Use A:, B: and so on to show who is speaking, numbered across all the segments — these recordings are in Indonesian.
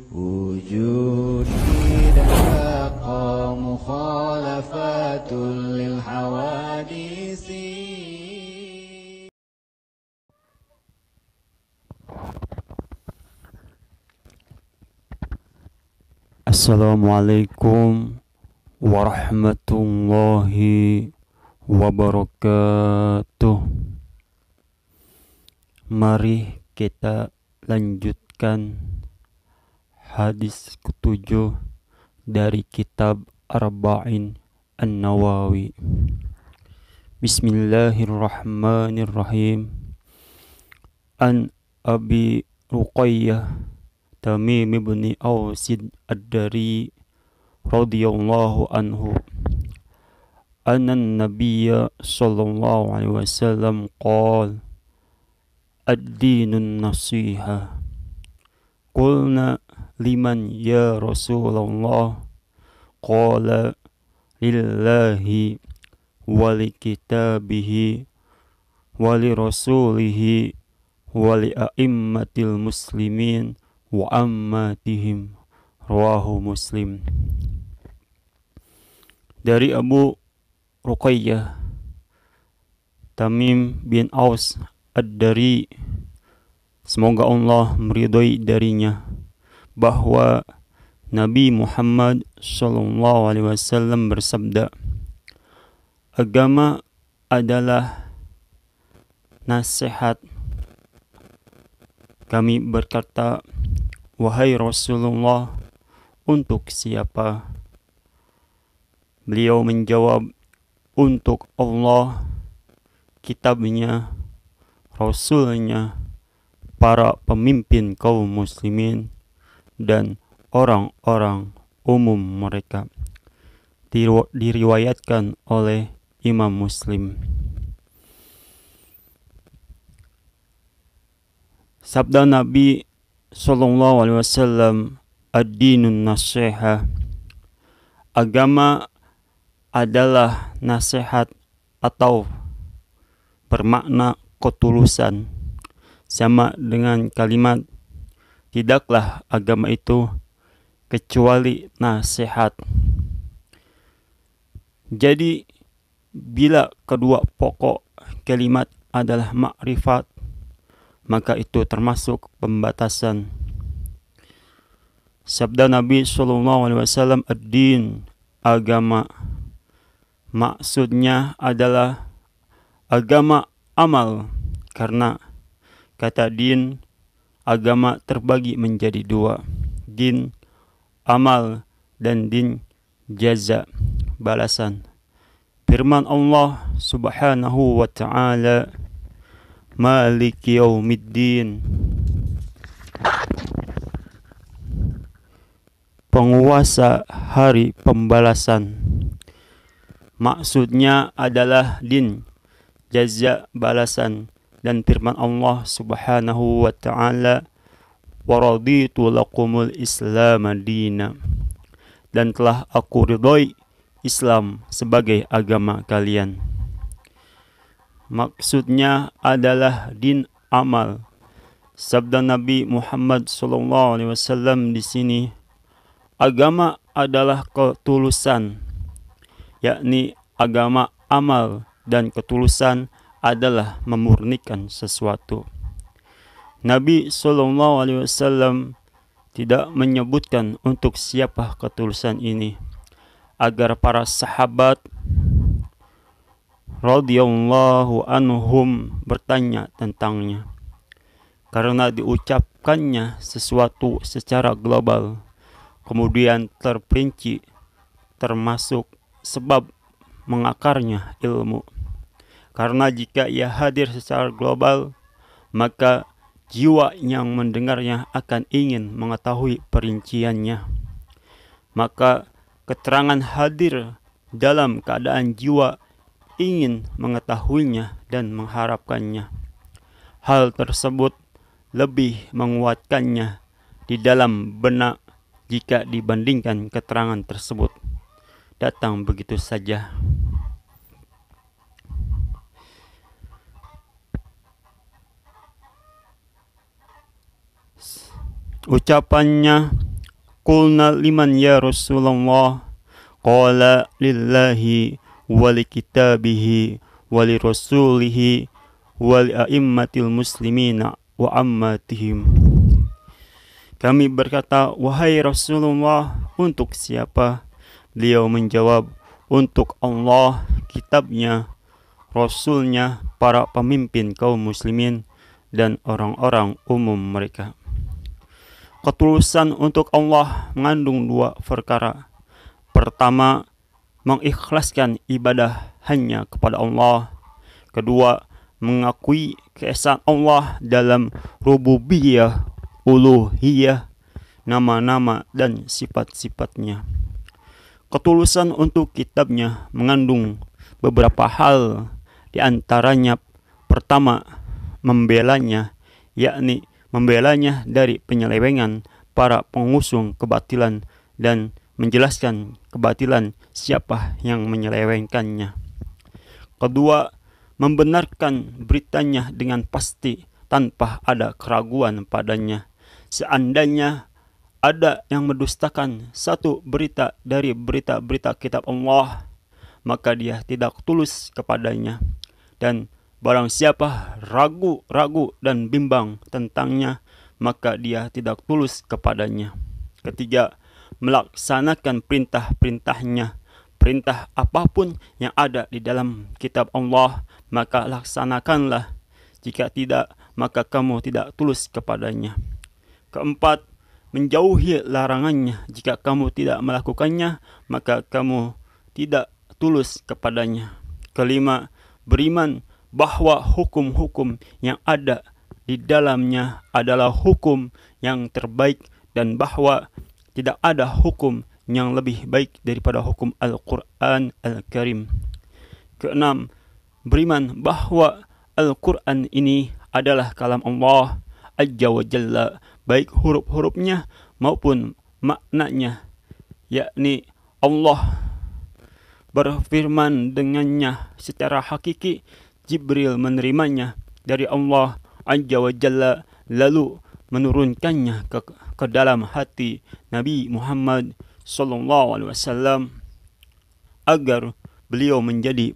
A: wujud tidak mukhalafatul lil hawadisi.
B: Assalamualaikum warahmatullahi wabarakatuh. Mari kita lanjutkan hadis ke-7 dari kitab Arba'in An-Nawawi. Bismillahirrahmanirrahim. An Abi Ruqayyah Tamim ibn Ausid ad-Dari radhiyallahu anhu anna an-nabiyya sallallahu alaihi wasallam qala ad-dinun nasiha. Qulna liman ya Rasulullah? Qala lillahi wa li kitabihi wa li rasulihi wa li a'immatil muslimin wa ammatihim. Rawahu Muslim. Dari Abu Ruqayyah Tamim bin Aus ad-Dari, semoga Allah meridhai darinya, bahwa Nabi Muhammad sallallahu alaihi wasallam bersabda, agama adalah nasihat. Kami berkata, wahai Rasulullah, untuk siapa? Beliau menjawab, untuk Allah, kitabnya, Rasulnya, para pemimpin kaum muslimin, dan orang-orang umum mereka. Diriwayatkan oleh Imam Muslim. Sabda Nabi sallallahu alaihi wasallam, ad-dinun nasiha. Agama adalah nasihat atau bermakna ketulusan, sama dengan kalimat tidaklah agama itu kecuali nasihat. Jadi bila kedua pokok kalimat adalah makrifat, maka itu termasuk pembatasan. Sabda Nabi sallallahu alaihi wasallam, ad-din, agama, maksudnya adalah agama amal, karena kata din, agama terbagi menjadi dua, din amal dan din jaza, balasan. Firman Allah subhanahu wa ta'ala, maliki yaumiddin, penguasa hari pembalasan. Maksudnya adalah din, jaza, balasan. Dan firman Allah subhanahu wa ta'ala, waraditu lakumul islam dina, dan telah aku ridhoi Islam sebagai agama kalian. Maksudnya adalah din amal. Sabda Nabi Muhammad sallallahu alaihi wasallam di sini, agama adalah ketulusan, yakni agama amal, dan ketulusan adalah memurnikan sesuatu. Nabi sallallahu alaihi wasallam tidak menyebutkan untuk siapa ketulusan ini, agar para sahabat radhiyallahu anhum bertanya tentangnya, karena diucapkannya sesuatu secara global, kemudian terperinci, termasuk sebab mengakarnya ilmu. Karena jika ia hadir secara global, maka jiwa yang mendengarnya akan ingin mengetahui perinciannya. Maka keterangan hadir dalam keadaan jiwa ingin mengetahuinya dan mengharapkannya. Hal tersebut lebih menguatkannya di dalam benak jika dibandingkan keterangan tersebut datang begitu saja. Ucapannya Qulna liman ya Rasulullah? Qala lillahi wa li kitabihi wa li rasulihi wa li a'immatil muslimina wa ammatihim. Kami berkata, wahai Rasulullah, untuk siapa? Beliau menjawab, untuk Allah, kitabnya, Rasulnya, para pemimpin kaum muslimin, dan orang-orang umum mereka. Ketulusan untuk Allah mengandung dua perkara. Pertama, mengikhlaskan ibadah hanya kepada Allah. Kedua, mengakui keesaan Allah dalam rububiyah, uluhiyah, nama-nama dan sifat-sifatnya. Ketulusan untuk kitabnya mengandung beberapa hal, di antaranya pertama, membelanya, yakni membelanya dari penyelewengan para pengusung kebatilan dan menjelaskan kebatilan siapa yang menyelewengkannya. Kedua, membenarkan beritanya dengan pasti tanpa ada keraguan padanya. Seandainya ada yang mendustakan satu berita dari berita-berita kitab Allah, maka dia tidak tulus kepadanya. Dan barang siapa ragu-ragu dan bimbang tentangnya, maka dia tidak tulus kepadanya. Ketiga, melaksanakan perintah-perintahnya. Perintah apapun yang ada di dalam kitab Allah, maka laksanakanlah. Jika tidak, maka kamu tidak tulus kepadanya. Keempat, menjauhi larangannya. Jika kamu tidak melakukannya, maka kamu tidak tulus kepadanya. Kelima, beriman bahwa hukum-hukum yang ada di dalamnya adalah hukum yang terbaik dan bahwa tidak ada hukum yang lebih baik daripada hukum Al-Quran Al-Karim. Keenam, beriman bahwa Al-Quran ini adalah kalam Allah Azza wa Jalla, baik huruf-hurufnya maupun maknanya, yakni Allah berfirman dengannya secara hakiki, Jibril menerimanya dari Allah Azza wa Jalla, lalu menurunkannya ke dalam hati Nabi Muhammad sallallahu alaihi wasallam agar beliau menjadi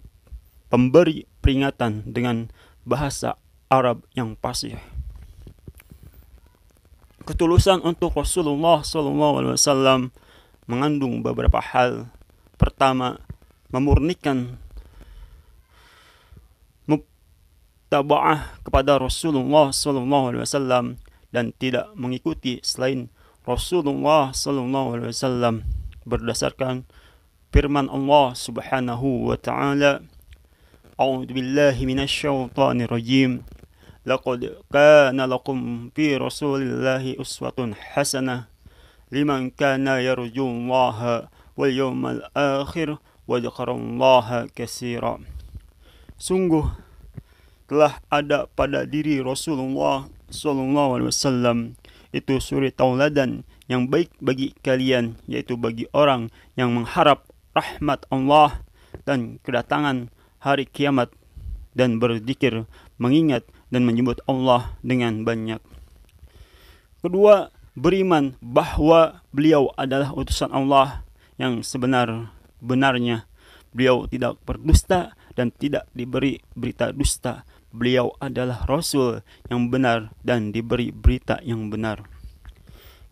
B: pemberi peringatan dengan bahasa Arab yang fasih. Ketulusan untuk Rasulullah sallallahu alaihi wasallam mengandung beberapa hal. Pertama, memurnikan muttaba'ah kepada Rasulullah sallallahu alaihi wasallam dan tidak mengikuti selain Rasulullah sallallahu alaihi wasallam berdasarkan firman Allah Subhanahu wa taala, A'udzu billahi minasyaitonir rajim. Laqad kana lakum fi Rasulillahi uswatun hasanah liman kana yarjullaha wal yawmal akhir wa dzakarallaha katsira. Sungguh telah ada pada diri Rasulullah sallallahu alaihi wasallam itu suri tauladan yang baik bagi kalian, yaitu bagi orang yang mengharap rahmat Allah dan kedatangan hari kiamat dan berzikir, mengingat dan menyebut Allah dengan banyak. Kedua, beriman bahwa beliau adalah utusan Allah yang sebenar-benarnya. Beliau tidak berdusta dan tidak diberi berita dusta. Beliau adalah Rasul yang benar dan diberi berita yang benar.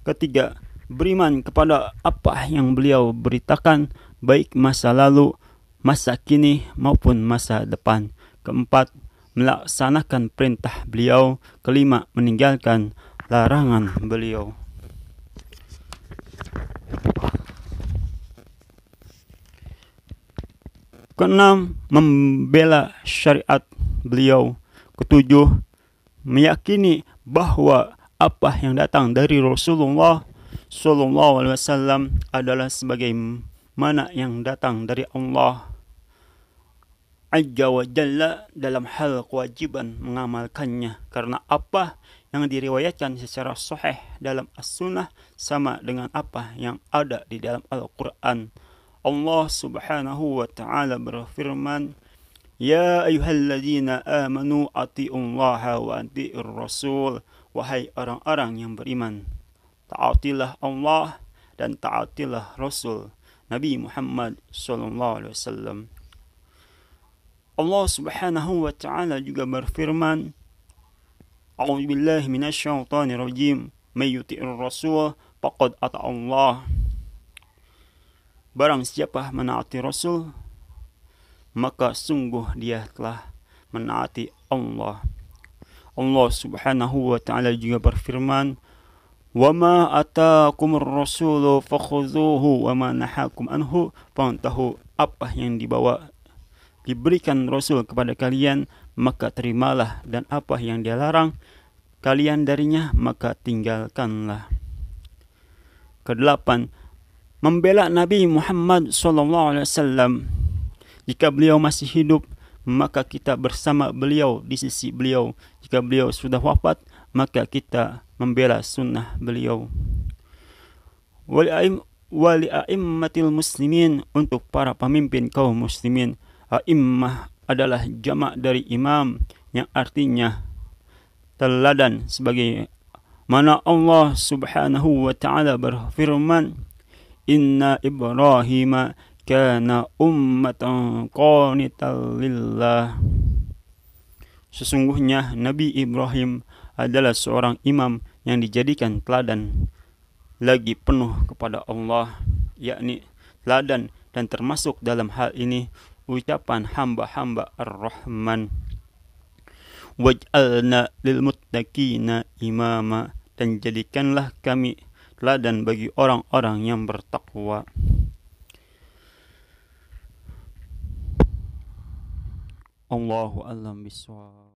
B: Ketiga, beriman kepada apa yang beliau beritakan, baik masa lalu, masa kini maupun masa depan. Keempat, melaksanakan perintah beliau. Kelima, meninggalkan larangan beliau. Keenam, membela syariat beliau. Ketujuh, meyakini bahwa apa yang datang dari Rasulullah sallallahu alaihi wasallam adalah sebagaimana yang datang dari Allah Azza wa Jalla dalam hal kewajiban mengamalkannya, karena apa yang diriwayatkan secara sahih dalam as-sunnah sama dengan apa yang ada di dalam Al-Quran. Allah subhanahu wa ta'ala berfirman, Ya ayyuhalladzina amanu ati'ullaha wa ati'ir rasul. Wahai orang-orang yang beriman, taatilah Allah dan taatilah Rasul Nabi Muhammad SAW. Allah Subhanahu wa Ta'ala juga berfirman, A'udzubillahi minasyaitonirrajim, may yuti'ir rasul faqad ata Allah. Barang siapa menaati Rasul, maka sungguh dia telah menaati Allah. Allah Subhanahu wa Ta'ala juga berfirman, wa ma ataakumur rasulu fakhudhuhu wa ma nahakum anhu fantahu. Apa yang diberikan Rasul kepada kalian, maka terimalah, dan apa yang dia larang kalian darinya, maka tinggalkanlah. Kedelapan, membela Nabi Muhammad SAW. Jika beliau masih hidup, maka kita bersama beliau di sisi beliau. Jika beliau sudah wafat, maka kita membela sunnah beliau. Wali a'immatil muslimin, untuk para pemimpin kaum muslimin. A'immah adalah jamak dari imam, yang artinya teladan, sebagai mana Allah Subhanahu wa Ta'ala berfirman, Inna Ibrahim kana ummatan qanitan lillah. Sesungguhnya Nabi Ibrahim adalah seorang imam yang dijadikan teladan, lagi penuh kepada Allah, yakni teladan, dan termasuk dalam hal ini ucapan hamba-hamba Ar-Rahman. Waj'alna lil muttaqina imama, dan jadikanlah kami teladan bagi orang-orang yang bertakwa. Allahu a'lam bishawab.